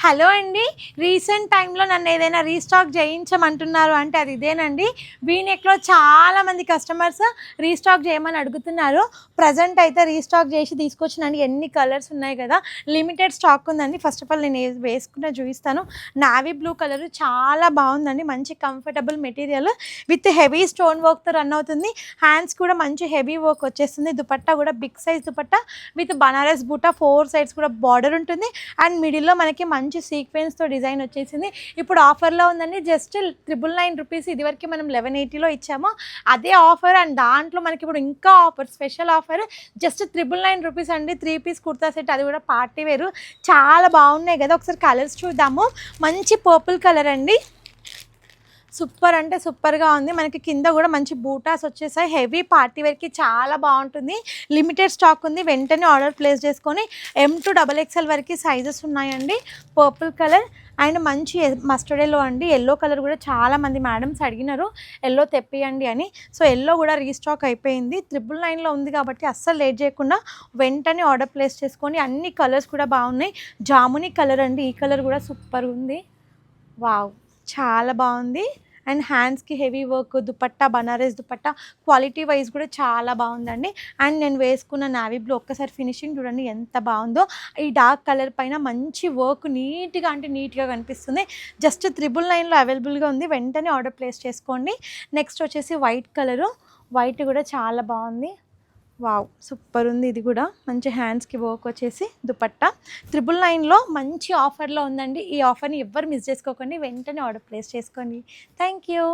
Hello అండి. Recent టైంలో నన్ను ఏదైనా రీస్టాక్ చేయించమంటున్నారు అంటే అది ఇదేనండి. వీనెక్లో చాలామంది కస్టమర్స్ రీస్టాక్ చేయమని అడుగుతున్నారు. ప్రజెంట్ అయితే రీస్టాక్ చేసి తీసుకొచ్చినండి. ఎన్ని కలర్స్ ఉన్నాయి కదా, లిమిటెడ్ స్టాక్ ఉందండి. ఫస్ట్ ఆఫ్ ఆల్ నేను వేసుకున్న చూపిస్తాను. నావీ బ్లూ కలర్ చాలా బాగుందండి. మంచి comfortable material with heavy stone వర్క్తో రన్ అవుతుంది. హ్యాండ్స్ కూడా మంచి హెవీ వర్క్ వచ్చేస్తుంది. దుపట్టా కూడా big size dupatta with Banaras buta, 4 sides కూడా బార్డర్ ఉంటుంది. అండ్ మిడిల్లో మనకి మంచి సీక్వెన్స్తో డిజైన్ వచ్చేసింది. ఇప్పుడు ఆఫర్లో ఉందండి. Just 999 rupees. ఇదివరకు మనం 1180లో ఇచ్చాము. అదే ఆఫర్. అండ్ దాంట్లో మనకి ఇప్పుడు ఇంకా offer, special offer just 999 rupees అండి. 3 పీస్ కుర్తా సెట్, అది కూడా పార్టీ వేరు. చాలా బాగున్నాయి కదా. ఒకసారి కలర్స్ చూద్దాము. మంచి పర్పుల్ కలర్ అండి. సూపర్ అంటే సూపర్గా ఉంది. మనకి కింద కూడా మంచి బూటాస్ వచ్చేసాయి. హెవీ పార్టీ వేర్కి చాలా బాగుంటుంది. లిమిటెడ్ స్టాక్ ఉంది. వెంటనే ఆర్డర్ ప్లేస్ చేసుకొని M to XXL వరకు సైజెస్ ఉన్నాయండి. పర్పుల్ కలర్ అండ్ మంచి మస్టర్డ్ ఎల్లో అండి. ఎల్లో కలర్ కూడా చాలామంది మేడమ్స్ అడిగినారు ఎల్లో తెప్పియండి అని. సో ఎల్లో కూడా రీస్టాక్ అయిపోయింది. 999లో ఉంది కాబట్టి అస్సలు లేట్ చేయకుండా వెంటనే ఆర్డర్ ప్లేస్ చేసుకొని. అన్ని కలర్స్ కూడా బాగున్నాయి. జామునీ కలర్ అండి. ఈ కలర్ కూడా సూపర్ ఉంది. వావ్, చాలా బాగుంది. అండ్ హ్యాండ్స్కి heavy work, dupatta Banaras dupatta quality wise కూడా చాలా బాగుందండి. అండ్ నేను వేసుకున్న నావీ బ్లూ ఒక్కసారి ఫినిషింగ్ చూడండి ఎంత బాగుందో. ఈ డార్క్ కలర్ పైన మంచి వర్క్ నీట్గా అంటే నీట్గా కనిపిస్తుంది. జస్ట్ 999లో అవైలబుల్గా ఉంది. వెంటనే ఆర్డర్ ప్లేస్ చేసుకోండి. నెక్స్ట్ వచ్చేసి వైట్ కలరు. వైట్ కూడా చాలా బాగుంది. వావ్, సూపర్ ఉంది. ఇది కూడా మంచి హ్యాండ్స్కి వర్క్ వచ్చేసి దుపట్టా 999లో మంచి ఆఫర్లో ఉందండి. ఈ ఆఫర్ని ఎవ్వరు మిస్ చేసుకోకండి. వెంటనే ఆర్డర్ ప్లేస్ చేసుకోండి. Thank you.